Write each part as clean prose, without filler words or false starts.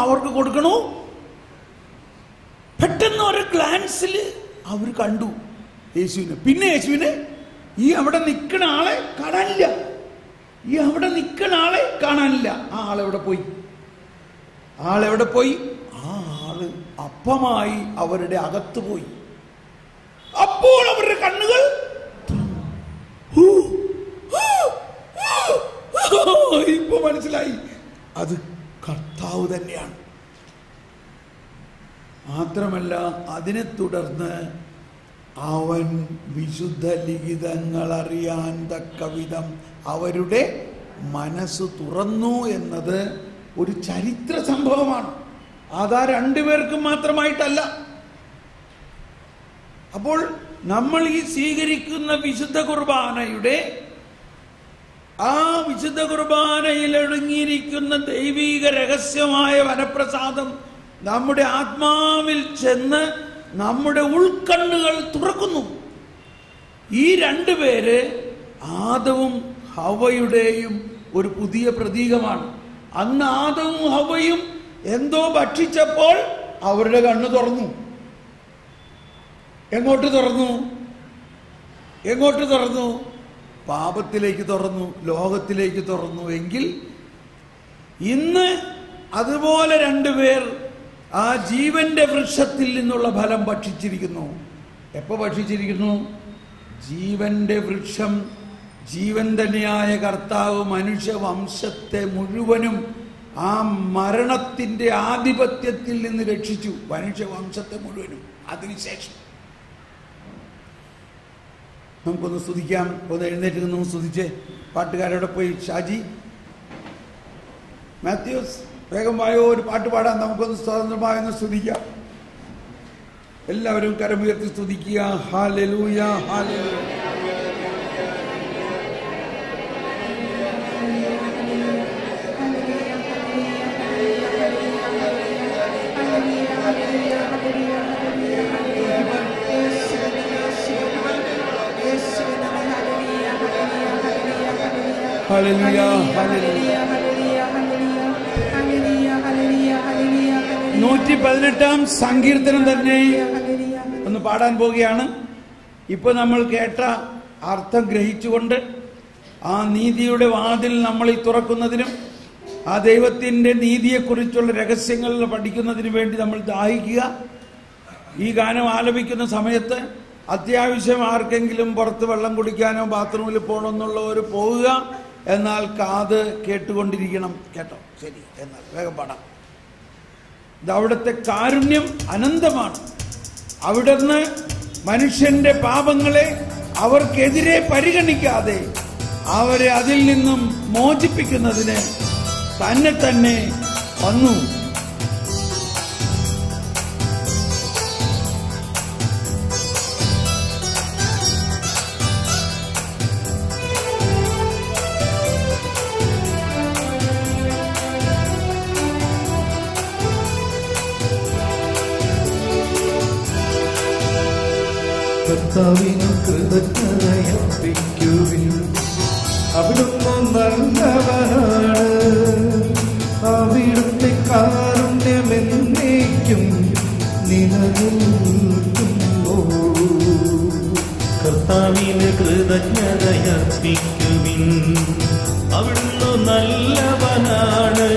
അവർക്ക് കൊടുക്കണു. പെട്ടെന്ന് ഒരു ഗ്ലാൻസിൽ അവർ കണ്ടു യേശുവിനെ. പിന്നെ യേശുവിനെ ഈ അവിടെ നിൽക്കുന്ന ആളെ കാണാനില്ല. ആ ആളെവിടെ പോയി? ആ ആള് അപ്പമായി അവരുടെ അകത്ത് പോയി. അപ്പോൾ അവരുടെ കണ്ണുകൾ ഇപ്പൊ മനസ്സിലായി, അത് കർത്താവ് തന്നെയാണ്. മാത്രമല്ല, അതിനെ തുടർന്ന് അവൻ വിശുദ്ധ ലിഖിതങ്ങൾ അറിയാൻ തക്ക വിധം അവരുടെ മനസ്സ് തുറന്നു എന്നത് ഒരു ചരിത്ര സംഭവമാണ്. അതാ രണ്ടുപേർക്കും മാത്രമായിട്ടല്ല. അപ്പോൾ നമ്മൾ ഈ സ്വീകരിക്കുന്ന വിശുദ്ധ കുർബാനയുടെ ആ വിശുദ്ധ കുർബാനയിൽ ഒടുങ്ങിയിരിക്കുന്ന ദൈവിക രഹസ്യമായ വരപ്രസാദം നമ്മുടെ ആത്മാവിൽ ചെന്ന് നമ്മുടെ ഉൾക്കണ്ണുകൾ തുറക്കുന്നു. ഈ രണ്ടുപേര് ആദവും ഹവ്വയുടെയും ഒരു പുതിയ പ്രതീകമാണ്. അന്ന് ആദവും ഹവ്വയും എന്തോ ഭക്ഷിച്ചപ്പോൾ അവരുടെ കണ്ണ് തുറന്നു. എങ്ങോട്ട് തുറന്നു? പാപത്തിലേക്ക് തുറന്നു, ലോകത്തിലേക്ക് തുറന്നു. എങ്കിൽ ഇന്ന് അതുപോലെ രണ്ടുപേർ ആ ജീവന്റെ വൃക്ഷത്തിൽ നിന്നുള്ള ഫലം ഭക്ഷിച്ചിരിക്കുന്നു. എപ്പോ ഭക്ഷിച്ചിരിക്കുന്നു? ജീവന്റെ വൃക്ഷം, ജീവൻ തന്നെയായ കർത്താവ് മനുഷ്യവംശത്തെ മുഴുവനും ആ മരണത്തിന്റെ ആധിപത്യത്തിൽ നിന്ന് രക്ഷിച്ചു. മനുഷ്യവംശത്തെ മുഴുവനും. അതിനുശേഷം നമുക്കൊന്ന് സ്തുതിക്കാം. ഒന്ന് എഴുന്നേറ്റ് നിന്ന് സ്തുതിച്ച് പാട്ടുകാരോടെ പോയി. ഷാജി, മാത്യൂസ്, വേഗം വായോ, ഒരു പാട്ട് പാടാൻ. നമുക്കൊന്ന് സ്വതന്ത്രമായൊന്ന് സ്തുതിക്കാം. എല്ലാവരും കരമുയർത്തി സ്തുതിക്കുക. Hallelujah, hallelujah. Hallelujah, hallelujah. 118 സങ്കീർത്തനം തന്നെ ഒന്ന് പാടാൻ പോവുകയാണ്. ഇപ്പൊ നമ്മൾ കേട്ട അർത്ഥം ഗ്രഹിച്ചുകൊണ്ട് ആ നീതിയുടെ വാതിൽ നമ്മൾ തുറക്കുന്നതിനും ആ ദൈവത്തിന്റെ നീതിയെക്കുറിച്ചുള്ള രഹസ്യങ്ങൾ പഠിക്കുന്നതിന് വേണ്ടി നമ്മൾ ദാഹിക്കുക. ഈ ഗാനം ആലപിക്കുന്ന സമയത്ത് അത്യാവശ്യം ആർക്കെങ്കിലും പുറത്ത് വെള്ളം കുടിക്കാനോ ബാത്റൂമിൽ പോകണമെന്നുള്ളവർ പോവുക. എന്നാൽ കാത് കേട്ടുകൊണ്ടിരിക്കണം. കേട്ടോ? ശരി, എന്നാൽ വേഗം പാടാം. ഇത് അവിടുത്തെ കാരുണ്യം അനന്തമാണ്. അവിടുന്ന് മനുഷ്യന്റെ പാപങ്ങളെ അവർക്കെതിരെ പരിഗണിക്കാതെ അവരെ അതിൽ നിന്നും മോചിപ്പിക്കുന്നതിന് തന്നെ വന്നു. കർത്താവിന് കൃതജ്ഞതയർപ്പിക്കുവിൻ, അവിടുന്ന് നല്ലവനാണ്. അവിടുത്തെ കാരുണ്യമെന്നേക്കും നിലനിൽക്കുന്നു. കർത്താവിന് കൃതജ്ഞതയർപ്പിക്കുവിൻ, അവിടുന്ന് നല്ലവനാണ്.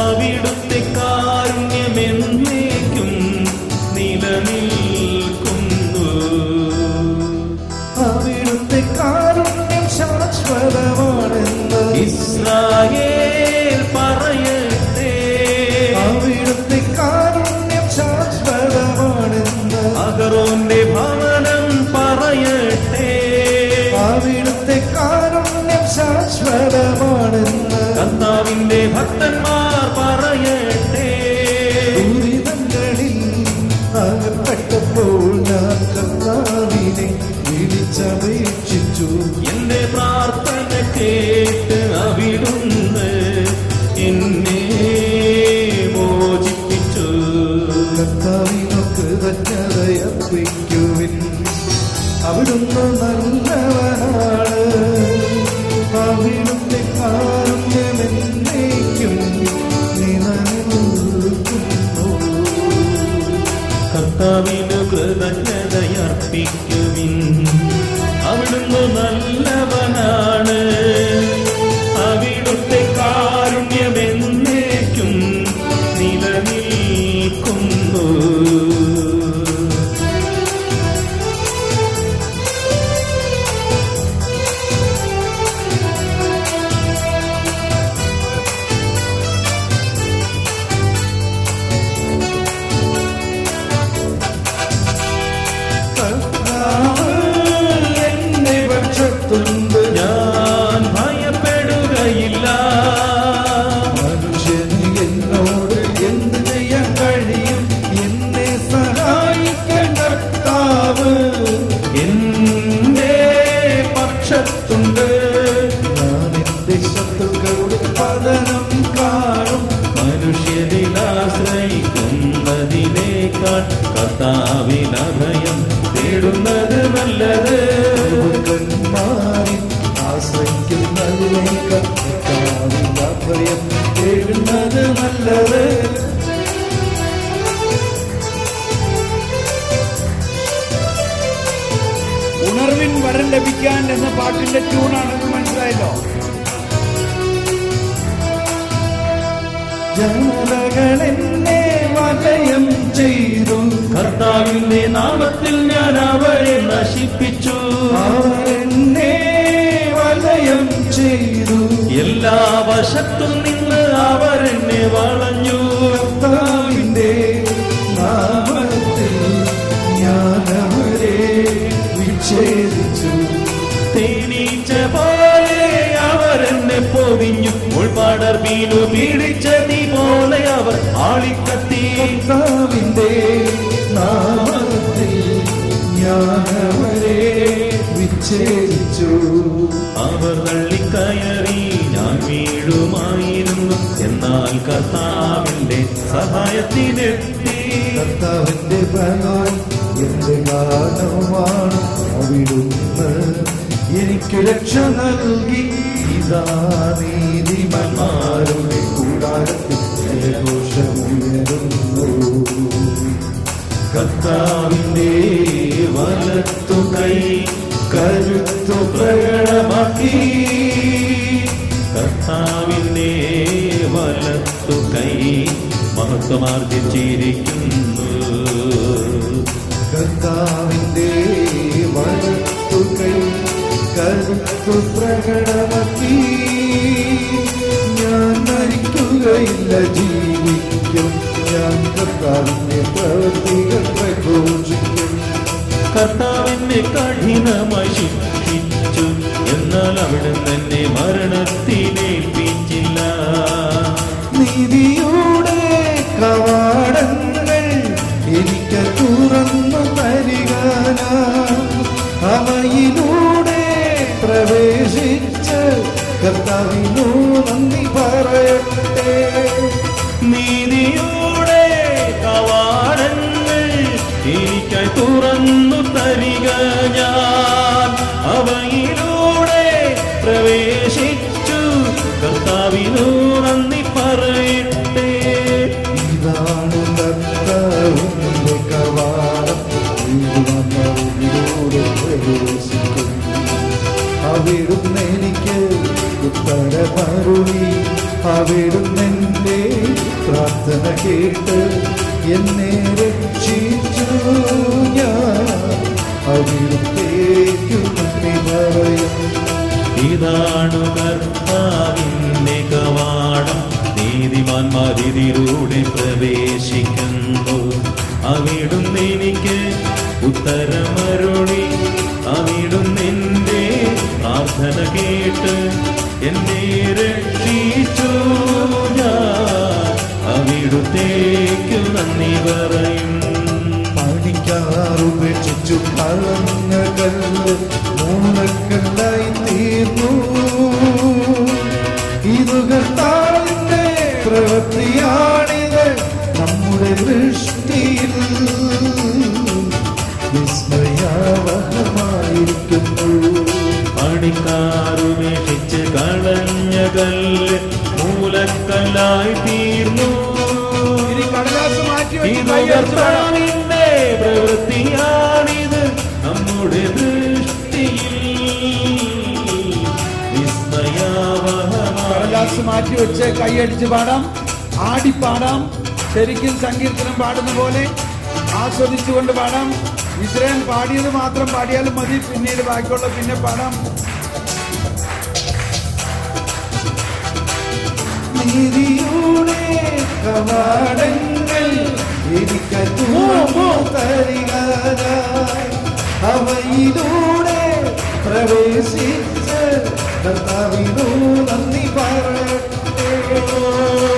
അവിടുത്തെ കാരുണ്യമെന്നേക്കും നിലനിൽക്കുന്നു. അവിടുത്തെ കാരുണ്യം ശാശ്വതമാണെന്ന് ഇസ്രായേൽ പറയട്ടെ. അവിടുത്തെ കാരുണ്യം ശാശ്വതമാണെന്ന് അഹരോന്റെ ഭവനം പറയട്ടെ. അവിടുത്തെ കാരുണ്യം ശാശ്വതമാണെന്ന് കർത്താവിന്റെ ഭക്തന്മാർ പറയട്ടെ. കർത്താവിൽ അഭയം തേടുന്നത് നല്ലത്. പ്രഭുക്കന്മാരിൽ ആശ്രയിക്കുന്നതിനേക്കാൾ കർത്താവിൽ അഭയം തേടുന്നത് നല്ലത്. ഉണർവിൻ വരം ലഭിക്കാൻ എന്ന പാട്ടിന്റെ ട്യൂണാണെന്ന് മനസ്സിലായല്ലോ. ജനതകൾ എന്നെ വലയം ചെയ്തു, കർത്താവിന്റെ നാമത്തിൽ ഞാൻ അവരെ നശിപ്പിച്ചു. അവരെന്നെ വലയം ചെയ്തു, എല്ലാ വശത്തും നിന്ന് അവരെന്നെ വളഞ്ഞു. കർത്താവിന്റെ നാമത്തിൽ ഞാൻ അവരെ വിച്ഛേദിച്ചു. തേനീച്ച പോലെ അവരെന്നെ പൊതിഞ്ഞു. ഉൾപാടർ വീണു പീഡിച്ച തീ പോലെ അവർ ആളിക്കത്തി. കർത്താവിന്റെ നാമത്തിൽ ഞാൻ അവരെ വിച്ഛേദിച്ചു. അവർ തള്ളിക്കയറി ഞാൻ വീഴുമായിരുന്നു. എന്നാൽ കർത്താവിന്റെ സഹായത്തിനെത്തി. കർത്താവിന്റെ ഭയം എന്റെ ഗാനമാണ്, അവിടുന്ന് എനിക്ക് രക്ഷ നൽകി. ഇതാ നീതിമാന്മാരുടെ കൂടാരത്തിൽ ജയഘോഷമുയരുന്നു. കർത്താവിന്റെ വലത്തു കൈ കരുത്തു പ്രകടമാക്കി. കർത്താവിന്റെ വലത്തു കൈ മഹത്വമാർജിച്ചിരിക്കുന്നു. കർത്താവിന്റെ വലത്തു കൈ കരുത്തു പ്രകടമാക്കി. ഞാൻ മരിക്കുകയില്ല, ജീവിക്കും. ഞാൻ കർത്താവിന്റെ പ്രവൃത്തികൾ പ്രഘോഷിക്കും. കർത്താവിനെ കഠിനമായി ശിക്ഷിച്ചു. എന്നാൽ അവിടെ തന്നെ മരണത്തിനേൽപ്പിച്ചില്ല. നീതിയുടെ കവാടങ്ങൾ എനിക്ക് തുറന്നു തരികാനാ, അവയിലൂടെ പ്രവേശിച്ച് കർത്താവിനു നന്ദി പറയട്ടെ. നീതിയുടെ കവാടങ്ങൾ എനിക്കായി തുറന്നു തരിക ഞാൻ. അവയിലൂടെ പ്രവേശിച്ചു കർത്താവിനു നന്ദി പറയട്ടെ. ഇതാണ് കർത്താവിന്റെ കവാടം, ഇതിലൂടെ പ്രവേശിക്കും. അവിടുന്ന് എനിക്ക് ഉത്തരമരുളി. അവിടുന്ന് എന്റെ പ്രാർത്ഥന കേട്ട് എന്നെ രക്ഷിച്ചു. ഞാൻ അവിടുത്തേക്കു നന്ദി പറയും. ഇതാണു കർത്താവിന്റെ കവാടം, നീതിമാന്മാർ ഇതിലൂടെ പ്രവേശിക്കുന്നു. അവിടുന്ന് എനിക്ക് ഉത്തരമരുളി. അവിടുന്ന് എന്റെ പ്രാർത്ഥന കേട്ട് എന്നെ രക്ഷിച്ചു. ഞാൻ അവിടുത്തേക്കു നന്ദി പറയും. പണിക്കാറുപേക്ഷിച്ചു കളഞ്ഞ കല്ല് മൂലക്കല്ലായി തീർന്നു. ഇത് കർത്താവിന്റെ പ്രവൃത്തിയാണിത് നമ്മുടെ ദൃഷ്ടിയിൽ വിസ്മയാവഹമായിരിക്കുന്നു. പണിക്കാറുപേക്ഷിച്ച് കളഞ്ഞ കല്ല് മൂലക്കല്ലായി തീർന്നു. ഇനി കടലാസ് മാറ്റി വെച്ച് ഇത് കൈയടിച്ച് പാടാം. കർത്താവിന്റെ പ്രവൃത്തിയാണിത് നമ്മുടെ ദൃഷ്ടിയിൽ വിസ്മയാവഹമായി. കടലാസ് മാറ്റി വെച്ച് കൈയടിച്ച് പാടാം, ആടിപ്പാടാം. ശരിക്കും സങ്കീർത്തനം പാടുന്ന പോലെ ആസ്വദിച്ചുകൊണ്ട് പാടാം. ഇസ്രായേൽ പാടിയത് മാത്രം പാടിയാലും മതി, പിന്നീട് ബാക്കിയുള്ള പിന്നെ പാടാം. നീതിയുടെ കവാടങ്ങൾ എനിക്ക് തുറന്നു തരികാനായി, അവയിലൂടെ പ്രവേശിച്ച് കർത്താവിനു നന്ദി പറയട്ടെ.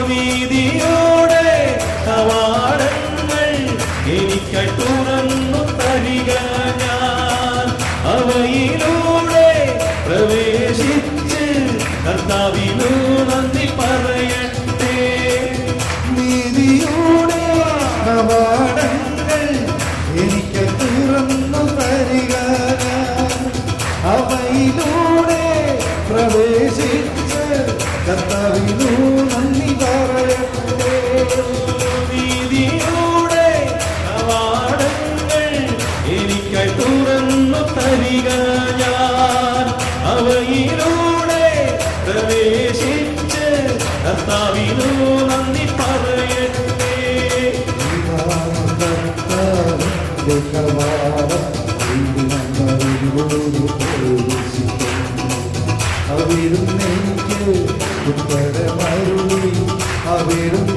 നീതിയോടെ കവാടങ്ങൾ എനിക്കായി തുറന്നു തരിക ഞാൻ. അവയിലൂടെ പ്രവേശിച്ച് കർത്താവിനു നന്ദി പറയട്ടെ. നീതിയുടെ കവാടങ്ങൾ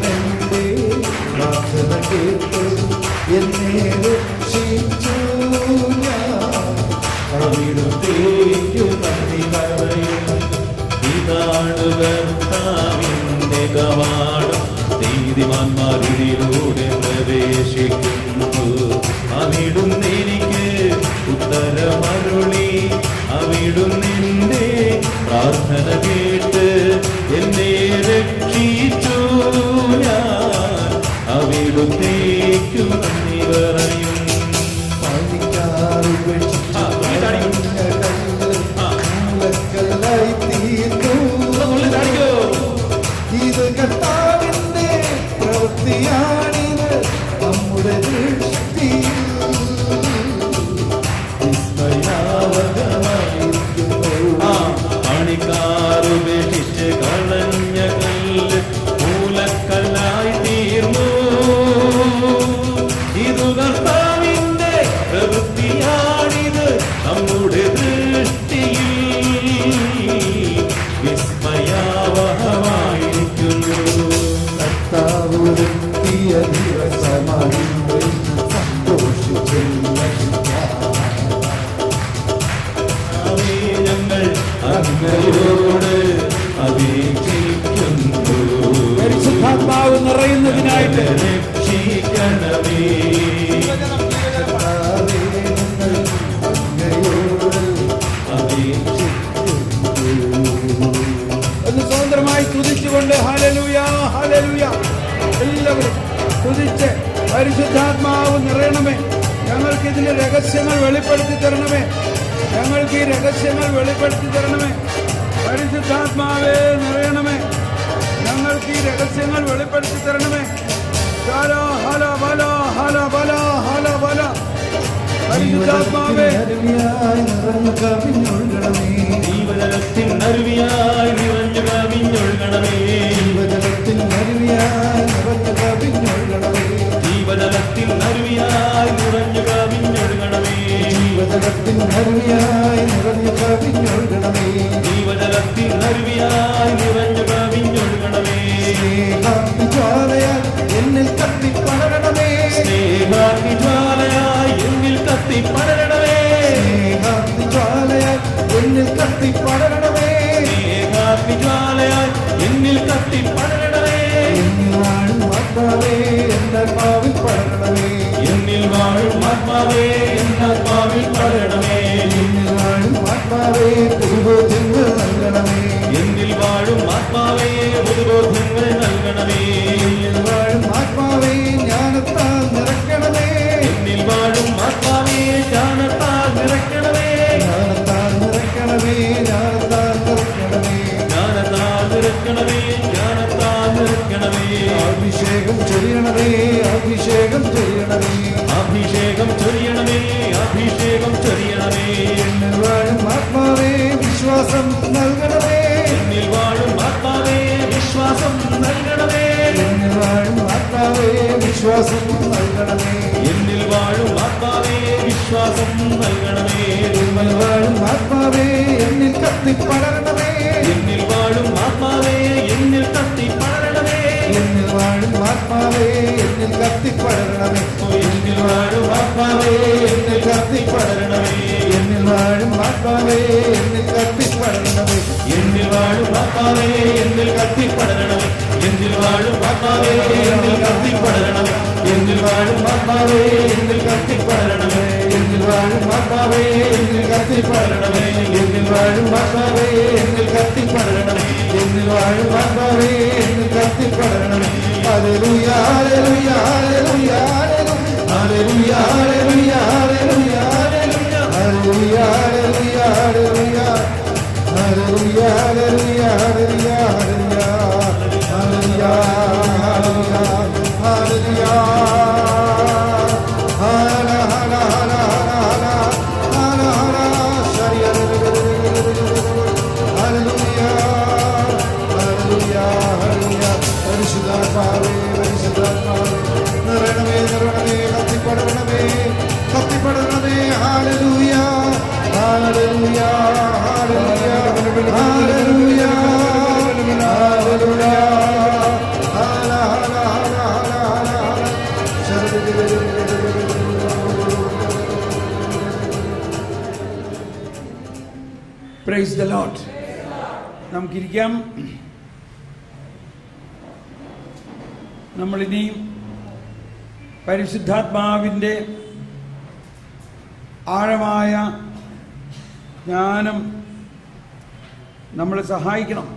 ദൈവമെന്റെ പ്രാർത്ഥന കേട്ടു എന്നെ രക്ഷിച്ചു ഞാൻ അവിടുത്തേക്കു നന്ദി പറയും. ഇതാണ് കർത്താവിന്റെ കവാടം, നീതിമാന്മാരിലൂടെ പ്രവേശിക്കുന്നു. അവിടുന്ന് എനിക്ക് ഉത്തരമരുളി, അവിടുന്ന് എന്റെ പ്രാർത്ഥന കേട്ട് എന്നെ രക്ഷിച്ചു. ഞാൻ അവിടുത്തേക്കു നന്ദി പറയും. ഇത് കർത്താവിന്റെ പ്രവൃത്തിയാണിത് നമ്മുടെ ദൃഷ്ടിയിൽ പണിക്കാറുപേക്ഷിച്ച് കളഞ്ഞ കല്ല് മൂലക്കല്ലായി തീർന്നു. ഇത് കർത്താവിന്റെ പ്രവൃത്തിയാണിത് നമ്മുടെ ദൃഷ്ടിയിൽ വിസ്മയാവഹമായിരിക്കുന്നു. കർത്താവുടെത്തിയ ദിവസമായി ഞങ്ങൾ അങ്ങയോട് അപേക്ഷിക്കുന്നു. പരിശുദ്ധാത്മാവ് നിറയുന്നതിനായിട്ട് രക്ഷിക്കണമേ. ഒന്ന് സ്വതന്ത്രമായി തുതിച്ചുകൊണ്ട് ഹല്ലേലൂയ ഹല്ലേലൂയ എല്ലാവരും തുതിച്ച് പരിശുദ്ധാത്മാവ് നിറയണമേ. ഞങ്ങൾക്ക് ഇതിന്റെ രഹസ്യങ്ങൾ വെളിപ്പെടുത്തി തരണമേ. ഞങ്ങൾക്ക് ഈ രഹസ്യങ്ങൾ വെളിപ്പെടുത്തി തരണമേ. പരിശുദ്ധാത്മാവേ നിറയണമേ. ഞങ്ങൾക്ക് ഈ രഹസ്യങ്ങൾ വെളിപ്പെടുത്തി തരണമേ. ഹല ഹല ബല ഹല ബല ഹല ബല പരിശുദ്ധാത്മാവേ ജീവജലത്തിൻ അരുവിയായി നിറഞ്ഞു കവിഞ്ഞൊഴുകണമേ. ജീവജലത്തിൻ അരുവിയായി നിറഞ്ഞു കവിഞ്ഞൊഴുകണമേ. ജീവജലത്തിൻ അരുവിയായി നിറഞ്ഞു കവിഞ്ഞൊഴുകണമേ. ജീവജലത്തിൻ അരുവിയായി നിറഞ്ഞു കവിഞ്ഞൊഴുകണമേ. ജീവജലത്തിൻ അരുവിയായി നിറഞ്ഞു കവിഞ്ഞൊഴുകണമേ. സ്നേഹാഗ്നിജ്വാലയാൽ എന്നിൽ കത്തിപ്പടരണമേ. സ്നേഹാഗ്നിജ്വാലയായി എന്നിൽ കത്തിപ്പടരണമേ. സ്നേഹാഗ്നിജ്വാലയാൽ എന്നിൽ കത്തിപ്പടരണമേ. സ്നേഹാഗ്നിജ്വാലയായി എന്നിൽ കത്തിപ്പടരണമേ. എന്നിൽ വാഴും ആത്മാവേ എന്നാത്മാവിൽ പടരണമേ. എന്നിൽ വാഴും ആത്മാവേ എന്നാത്മാവിൽ പടരണമേ. എന്നിൽ വാഴും ആത്മാവേ പുതുബോധ്യങ്ങൾ നൽകണമേ. എന്നിൽ വാഴും ആത്മാവേ പുതുബോധ്യങ്ങൾ നൽകണമേ. എന്നിൽ വാഴും ആത്മാവേ ജ്ഞാനത്താൽ നിറയ്ക്കണമേ. എന്നിൽ വാഴും ആത്മാവേ ജ്ഞാനത്താൽ നിറയ്ക്കണമേ. ജ്ഞാനത്താൽ നിറയ്ക്കണമേ. ജ്ഞാനത്താൽ നിറയ്ക്കണമേ. ജ്ഞാനത്താൽ നിറയ്ക്കണമേ. ജ്ഞാനത്താൽ നിറയ്ക്കണമേ. അഭിഷേകം ചൊരിയണമേ. അഭിഷേകം ചൊരിയണമേ. അഭിഷേകം ചൊരിയണമേ. അഭിഷേകം ചൊരിയണമേ. എന്നിൽ വാഴും ആത്മാവേ വിശ്വാസം നൽകണമേ. എന്നിൽ വാഴും ആത്മാവേ വിശ്വാസം നൽകണമേ. എന്നിൽ വാഴും ആത്മാവേ വിശ്വാസം നൽകണമേ. എന്നിൽ വാഴും ആത്മാവേ വിശ്വാസം നൽകണമേ. എന്നിൽ വാഴും ആത്മാവേ എന്നിൽ കത്തിപ്പടരണമേ. എന്നിൽ വാഴും ആത്മാവേ എന്നിൽ കത്തിപ്പടരണമേ. എന്നിൽ വാഴും ആത്മാവേ എന്നിൽ കത്തിപ്പടരണമേ. എന്നിൽ വാഴും ആത്മാവേ എന്നിൽ കത്തിപ്പടരണമേ. എന്നിൽ വാഴും ആത്മാവേ എന്നിൽ കത്തിപ്പടരണമേ. എന്നിൽ വാഴും ആത്മാവേ എന്നിൽ കത്തിപ്പടരണമേ. എന്നിൽ വാഴും ആത്മാവേ എന്നിൽ കത്തിപ്പടരണമേ. എന്നിൽ വാഴും ആത്മാവേ എന്നിൽ കത്തിപ്പടരണമേ. എന്നിൽ വാഴും ആത്മാവേ എന്നിൽ കത്തിപ്പടരണമേ. എന്നിൽ വാഴും ആത്മാവേ എന്നിൽ കത്തിപ്പടരണമേ. എന്നിൽ വാഴും ആത്മാവേ എന്നിൽ കത്തിപ്പടരണമേ. Hallelujah hallelujah hallelujah hallelujah hallelujah hallelujah hallelujah hallelujah hallelujah hallelujah hallelujah hallelujah നിറയണമേ നിറയണമേ കത്തിപ്പടരണമേ കത്തിപ്പടരണമേ. Hallelujah hallelujah hallelujah hallelujah hallelujah hallelujah praise the lord. നമുക്കിരിക്കാം. നമ്മളിനി പരിശുദ്ധാത്മാവിൻ്റെ ആഴമായ ജ്ഞാനം നമ്മളെ സഹായിക്കണം.